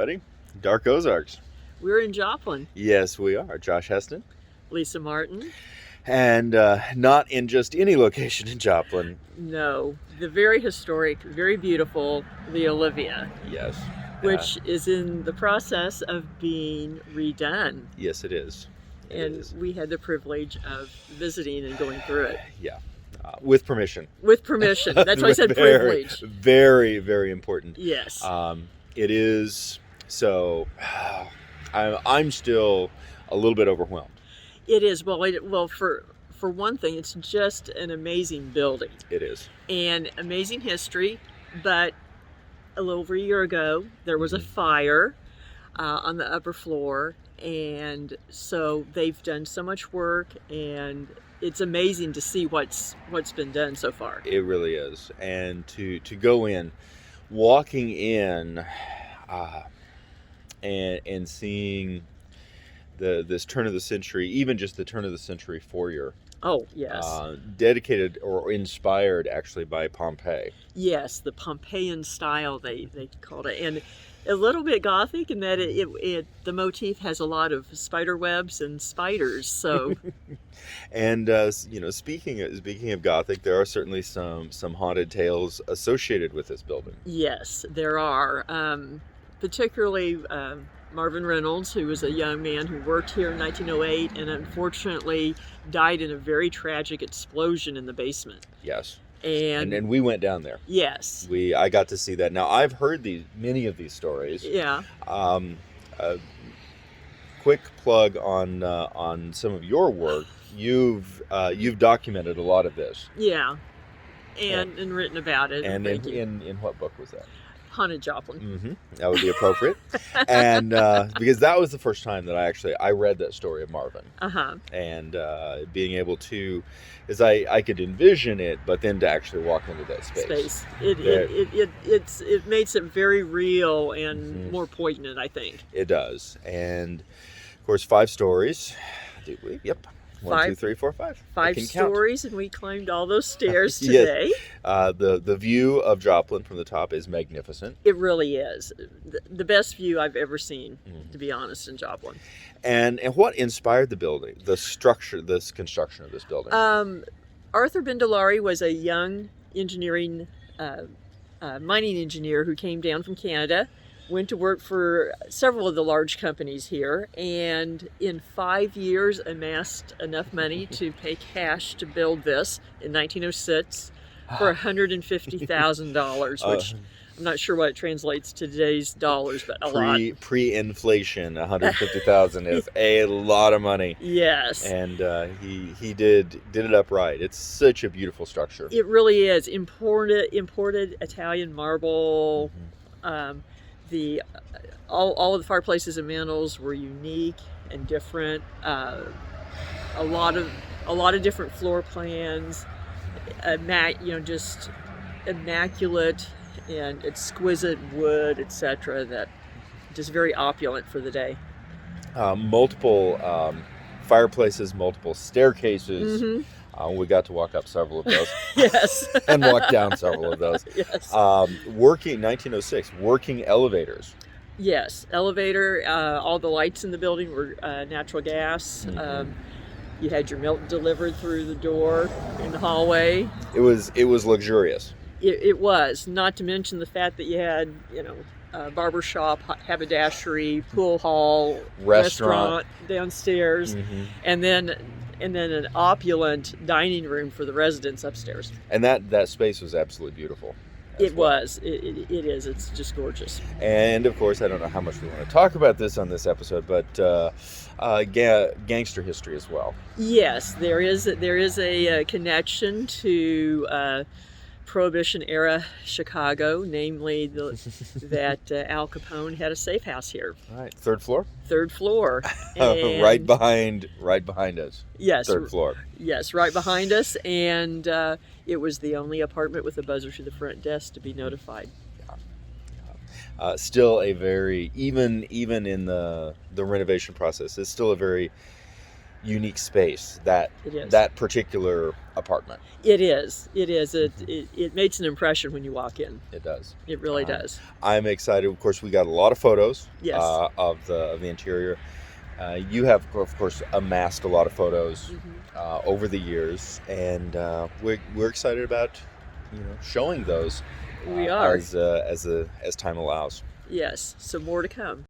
everybody. Dark Ozarks. We're in Joplin. Yes, we are. Josh Heston. Lisa Martin. And not in just any location in Joplin. No, the very historic, very beautiful, the Olivia. Yes. Which is in the process of being redone. Yes, it is. We had the privilege of visiting and going through it. Yeah. With permission. With permission. That's why I said privilege. Very, very important. Yes. It is. So I'm still a little bit overwhelmed. It is. Well, for one thing, it's just an amazing building. It is. And amazing history. But a little over a year ago, there was a fire on the upper floor. And so they've done so much work, and it's amazing to see what's been done so far. It really is. And to go in, walking in, and seeing this turn of the century, even just the turn of the century foyer. Oh, yes. Dedicated or inspired actually by Pompeii. Yes, the Pompeian style they called it. And a little bit Gothic in that the motif has a lot of spider webs and spiders. So, and speaking of Gothic, there are certainly some haunted tales associated with this building. Yes, there are. Particularly Marvin Reynolds, who was a young man who worked here in 1908 and unfortunately died in a very tragic explosion in the basement. Yes. And we went down there. Yes. I got to see that. Now I've heard many of these stories. Yeah. Quick plug on some of your work. You've documented a lot of this. Yeah. And written about it. And in what book was that? Haunted Joplin. Mm-hmm. That would be appropriate. And because that was the first time that I read that story of Marvin. Uh-huh. And being able to, as I could envision it, but then to actually walk into that space. It makes it very real and more poignant, I think. It does. And of course, 5 stories. Do we? Yep. 1, 2, 3, 4, 5. 5 stories, and we climbed all those stairs today. Yes. The view of Joplin from the top is magnificent. It really is. The best view I've ever seen, to be honest, in Joplin. And what inspired the building, the structure, this construction of this building? Arthur Bindolari was a young mining engineer who came down from Canada, went to work for several of the large companies here, and in 5 years amassed enough money to pay cash to build this in 1906 for $150,000, which I'm not sure what it translates to today's dollars, but a lot. Pre-inflation, $150,000 is a lot of money. Yes. And he did it upright. It's such a beautiful structure. It really is. Imported Italian marble. All of the fireplaces and mantels were unique and different. A lot of different floor plans. Just immaculate and exquisite wood, etc. That just very opulent for the day. Multiple fireplaces, multiple staircases. We got to walk up several of those. Yes. And walk down several of those. Yes. Working 1906, working elevators. Yes, elevator. All the lights in the building were natural gas. You had your milk delivered through the door in the hallway. It was luxurious. It was, not to mention the fact that you had, barber shop, haberdashery, pool hall, restaurant downstairs, and then an opulent dining room for the residents upstairs. And that space was absolutely beautiful. It was. It is. It's just gorgeous. And of course, I don't know how much we want to talk about this on this episode, but gangster history as well. Yes, there is a connection to Prohibition era Chicago, namely that Al Capone had a safe house here. Right, third floor. Third floor, right behind us. Yes, third floor. Yes, right behind us, and it was the only apartment with a buzzer to the front desk to be notified. Still a very even in the renovation process, it's still a very unique space, that It is. that particular apartment. It is. It is. It makes an impression when you walk in. It does. It really does. I'm excited. Of course, we got a lot of photos Yes. of the interior. You have, of course, amassed a lot of photos over the years, and we're excited about showing those. We are. As time allows. Yes. So more to come.